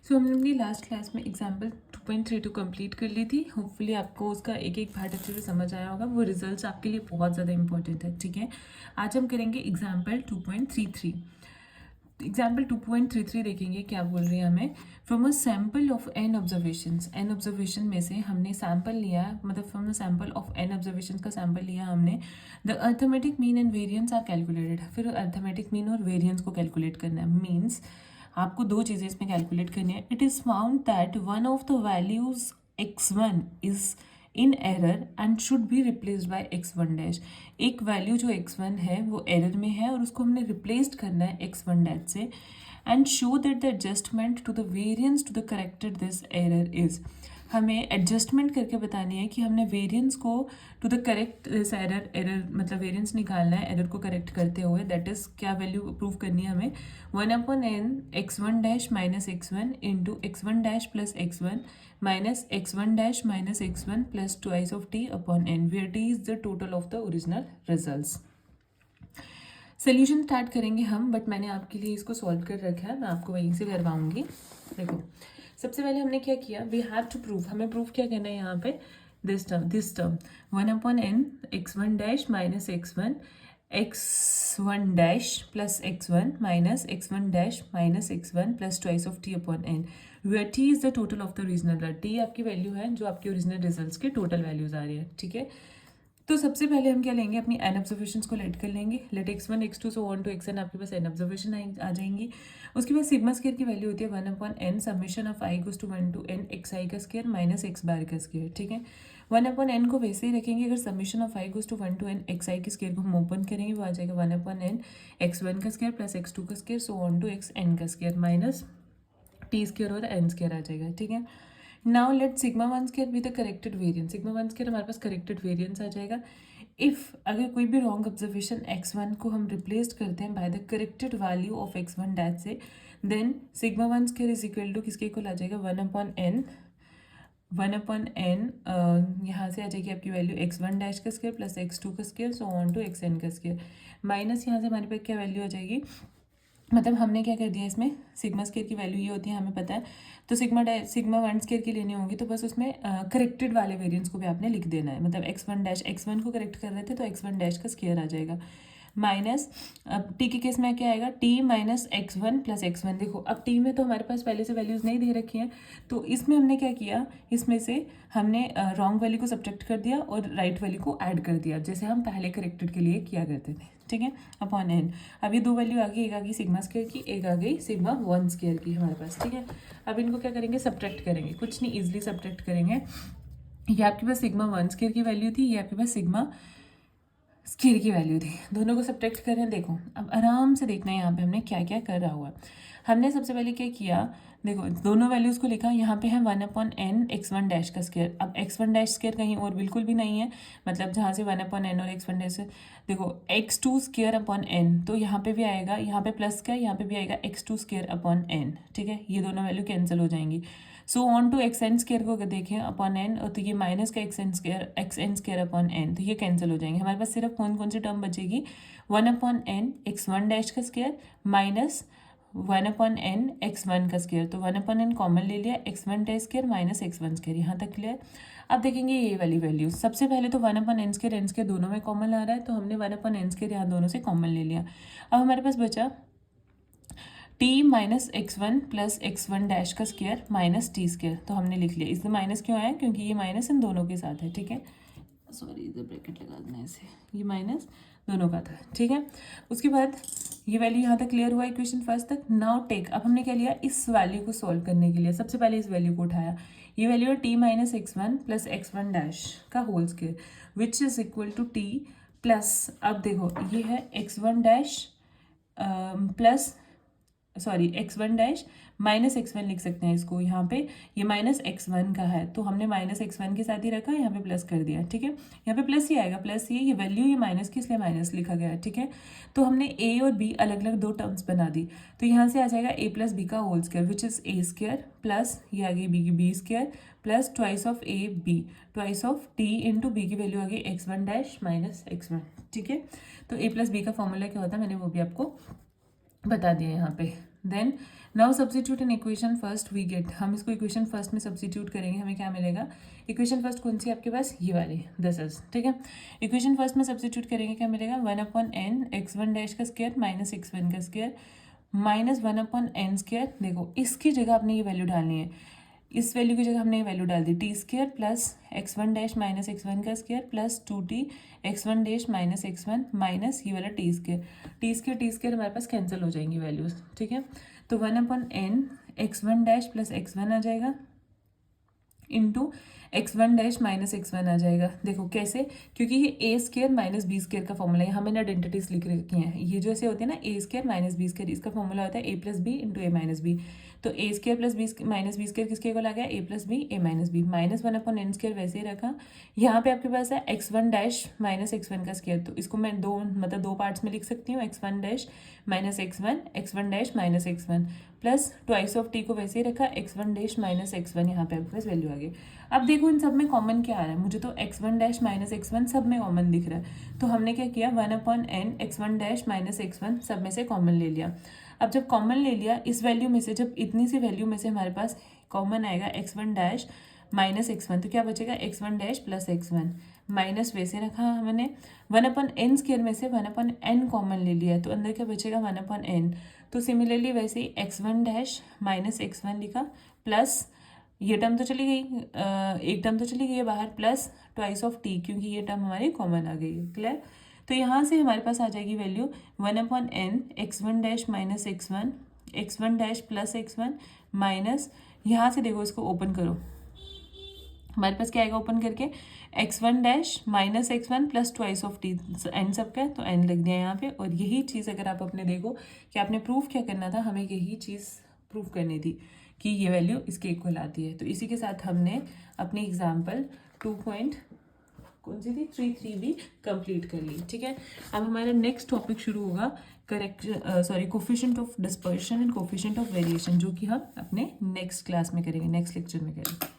सो हमने अपनी last class में एग्जाम्पल 2.32 कंप्लीट कर ली थी। होपफुली आपको उसका एक एक पार्ट अच्छे से समझ आया होगा। वो रिजल्ट्स आपके लिए बहुत ज़्यादा इंपॉर्टेंट है, ठीक है। आज हम करेंगे एग्जाम्पल 2.33। एग्जाम्पल 2.33 देखेंगे क्या बोल रही है हमें। From a sample of n observations, n observation में से हमने सैम्पल लिया, मतलब from a sample of n observation का सैम्पल लिया हमने। The arithmetic mean and variance are calculated. फिर अर्थमेटिक मीन और वेरियंस को कैलकुलेट करना है। मीन्स आपको दो चीज़ें इसमें कैलकुलेट करनी है। It is found that one of the values x1 is in error and should be replaced by x1 dash. एक वैल्यू जो x1 है वो एरर में है और उसको हमने रिप्लेस्ड करना है x1 डैश से। And show that the adjustment to the variance to the corrected this error is. हमें एडजस्टमेंट करके बतानी है कि हमने वेरियंस को to the correct this error, error मतलब वेरियंस निकालना है एरर को करेक्ट करते हुए। दैट इज क्या वैल्यू प्रूव करनी है हमें, 1/n x1 dash minus x1 into x1 dash plus x1 minus x1 dash minus x1 plus twice of t upon n, where t is the total of the original results. Solution start करेंगे हम, but मैंने आपके लिए इसको solve कर रखा है, मैं आपको वहीं से करवाऊंगी। देखो सबसे पहले हमने क्या किया, वी हैव टू प्रूव, हमें प्रूव क्या करना है यहाँ पे, this term 1/n x1 dash minus x1 dash plus x1 minus x1 dash minus x1 plus twice of t upon n, where t is the total of the original. t आपकी value है जो आपके original results के total values आ रही है, ठीक है। तो सबसे पहले हम क्या लेंगे, अपनी एन ऑब्जर्वेशंस को लेट कर लेंगे। Let x1 x2 so on to xn, आपके पास एन ऑब्जर्वेशन आ जाएंगी। उसके बाद सिग्मा स्केयर की वैल्यू होती है 1/n summation of i goes to 1 to n xi का स्केयर माइनस x बार का स्केयर, ठीक है। 1/n को वैसे ही रखेंगे। अगर summation of i goes to 1 to n xi के स्केयर को हम ओपन करेंगे, वो आ जाएगा 1/n x1 का स्केयर प्लस x2 का square so on to xn का स्केयर माइनस टी स्केयर और एन स्केयर आ जाएगा, ठीक है। Now let sigma one square with the corrected variance, sigma one square हमारे पास करेक्टेड वेरियंस आ जाएगा। इफ़ अगर कोई भी रॉन्ग ऑब्जर्वेशन x1 को हम रिप्लेस करते हैं by the corrected value of x1 dash से, then sigma one square is equal to किसके इक्वल आ जाएगा, 1/n यहाँ से आ जाएगी आपकी वैल्यू x1 डैश का स्केयर प्लस x2 का square so on to xn का स्केयर माइनस यहाँ से हमारे पास क्या वैल्यू आ जाएगी, मतलब हमने क्या कर दिया इसमें, सिग्मा स्केयर की वैल्यू ये होती है हमें पता है, तो सिग्मा वन स्केयर की लेनी होगी तो बस उसमें करेक्टेड वाले वेरिएंस को भी आपने लिख देना है। मतलब x1 डैश, x1 को करेक्ट कर रहे थे तो x1 डैश का स्केयर आ जाएगा माइनस, अब टी के केस में क्या आएगा, t minus x1 plus x1। देखो अब t में तो हमारे पास पहले से वैल्यूज़ नहीं दे रखी हैं, तो इसमें हमने क्या किया, इसमें से हमने रॉन्ग वैल्यू को सब्ट्रैक्ट कर दिया और राइट वैल्यू को ऐड कर दिया, जैसे हम पहले करेक्टेड के लिए किया करते थे, ठीक है, अपॉन n। अब ये दो वैल्यू आ गई, एक आ गई सिग्मा स्केयर की, एक आ गई सिग्मा वन स्केयर की हमारे पास, ठीक है। अब इनको क्या करेंगे, सब्ट्रैक्ट करेंगे, कुछ नहीं ईजिली सब्ट्रैक्ट करेंगे। ये आपके पास सिग्मा वन स्केयर की वैल्यू थी, ये आपके पास सिग्मा स्केयर की वैल्यू थी, दोनों को सब्ट्रैक्ट कर रहे हैं। देखो अब आराम से देखना है यहाँ पे हमने क्या क्या कर रहा हुआ है। हमने सबसे पहले क्या किया, देखो दोनों वैल्यूज़ को लिखा, यहाँ पे है 1/n x1 डैश का स्केयर। अब x1 डैश स्केयर कहीं और बिल्कुल भी नहीं है, मतलब जहाँ से 1/n और x1 डैश, देखो x2 स्केयर अपॉन n, तो यहाँ पे भी आएगा, यहाँ पे प्लस का, यहाँ पे भी आएगा x2 स्केयर अपॉन n, ठीक है। ये दोनों वैल्यू कैंसिल हो जाएंगी। So on to xn square को अगर देखें अपॉन n, और तो ये माइनस का xn स्केयर अपॉन n, तो ये कैंसिल हो जाएंगे। हमारे पास सिर्फ कौन कौन सी टर्म बचेगी, 1/n x1 डैश का स्केयर माइनस 1/n x1 का स्केयर, तो 1/n कॉमन ले लिया, x1 dash square minus x1 square, यहाँ तक क्लियर। अब देखेंगे ये वाली वैल्यू, सबसे पहले तो 1/n स्केयर n स्केयर दोनों में कॉमन आ रहा है, तो हमने 1/n स्केयर यहाँ दोनों से कॉमन ले लिया। अब हमारे पास बचा t minus x1 plus x1 dash का स्केयर माइनस टी स्केयर, तो हमने लिख लिया। इसमें माइनस क्यों आया, क्योंकि ये माइनस इन दोनों के साथ है, ठीक है। सॉरी इधर ब्रैकेट लगा देना ऐसे, ये माइनस दोनों का था, ठीक है। उसके बाद ये वैल्यू यहाँ तक क्लियर हुआ इक्वेशन फर्स्ट तक। नाउ टेक, अब हमने क्या लिया, इस वैल्यू को सॉल्व करने के लिए सबसे पहले इस वैल्यू को उठाया। ये वैल्यू है t minus x1 plus x1 dash का whole square which is equal to t plus, अब देखो ये है x1 dash plus, sorry x1 dash minus x1 लिख सकते हैं इसको, यहाँ पे ये माइनस x1 का है तो हमने माइनस x1 के साथ ही रखा, यहाँ पे प्लस कर दिया, ठीक है। यहाँ पे प्लस ही आएगा, प्लस ये वैल्यू ये माइनस की इसलिए माइनस लिखा गया है, ठीक है। तो हमने a और b अलग अलग दो टर्म्स बना दी, तो यहाँ से आ जाएगा a प्लस बी का whole square which is a square plus ये आ गई b की b square plus twice of a b, twice of t into b की वैल्यू आ गई x1 डैश माइनस x1, ठीक है। तो a प्लस बी का फॉर्मूला क्या होता है मैंने वो भी आपको बता दिया यहाँ पे। Then now substitute in equation first we get, हम इसको इक्वेशन फर्स्ट में सब्स्टिट्यूट करेंगे, हमें क्या मिलेगा, इक्वेशन फर्स्ट कौन सी आपके पास, ये वाली, दिस इज, ठीक है। इक्वेशन फर्स्ट में सब्स्टिट्यूट करेंगे, क्या मिलेगा, 1/n x1 डैश का स्क्वायर माइनस x1 का स्क्वायर माइनस 1/n स्क्वायर। देखो इसकी जगह आपने ये वैल्यू डालनी है, इस वैल्यू की जगह हमने ये वैल्यू डाल दी, t square plus x1 dash minus x1 का square plus 2t x1 dash minus x1 minus ये वाला टी स्क्वायर हमारे पास कैंसिल हो जाएंगी वैल्यूज, ठीक है। तो 1/n x1 dash plus x1 आ जाएगा into x1 dash minus x1 आ जाएगा। देखो कैसे, क्योंकि ये ए स्क्वायर माइनस बी स्क्वायर का फॉर्मूला है, यहाँ मैंने आइडेंटिटीज लिख रखी हैं, ये जो ऐसे होते हैं ना, a square minus b square, इसका फॉर्मूला होता है a plus b into a minus b. तो a square plus b minus b square किसके इक्वल आ गया, a plus b a minus b, minus 1/n square वैसे ही रखा। यहाँ पे आपके पास है x1 डैश माइनस x1 का स्क्वायर, तो इसको मैं दो पार्ट्स में लिख सकती हूँ, x1 dash minus x1 dash minus x1 plus twice of T को वैसे ही रखा, x1 डैश माइनस x1, यहाँ पे आपके पास वैल्यू आ गई। अब देखो इन सब में कॉमन क्या आ रहा है, मुझे तो x1 डैश माइनस x1 सब में कॉमन दिख रहा है, तो हमने क्या किया, 1/n x1 dash minus x1 सब में से कॉमन ले लिया। अब जब कॉमन ले लिया, इस वैल्यू में से, जब इतनी सी वैल्यू में से हमारे पास कॉमन आएगा x1 डैश माइनस x1, तो क्या बचेगा, x1 dash plus x1 minus वैसे रखा हमने, 1/n स्क्वायर में से 1/n कॉमन ले लिया, तो अंदर क्या बचेगा, 1/n। तो सिमिलरली वैसे ही x1 डैश माइनस x1 लिखा प्लस ये टर्म तो चली गई, एक टर्म तो चली गई है बाहर, प्लस ट्वाइस ऑफ टी, क्योंकि ये टर्म हमारी कॉमन आ गई है, क्लियर। तो यहाँ से हमारे पास आ जाएगी value 1/n x1 dash minus x1 dash plus x1 minus, यहाँ से देखो इसको ओपन करो, हमारे पास क्या आएगा ओपन करके, x1 dash minus x1 plus twice of T, n सब का तो एन लिख दिया यहाँ पे। और यही चीज़ अगर आप अपने देखो कि आपने प्रूफ क्या करना था, हमें यही चीज़ प्रूफ करनी थी कि ये वैल्यू इसके इक्वल आती है। तो इसी के साथ हमने अपनी एग्जाम्पल 2.33 भी कंप्लीट कर ली, ठीक है। अब हमारा नेक्स्ट टॉपिक शुरू होगा coefficient of dispersion and coefficient of variation, जो कि हम अपने नेक्स्ट क्लास में करेंगे, नेक्स्ट लेक्चर में करेंगे।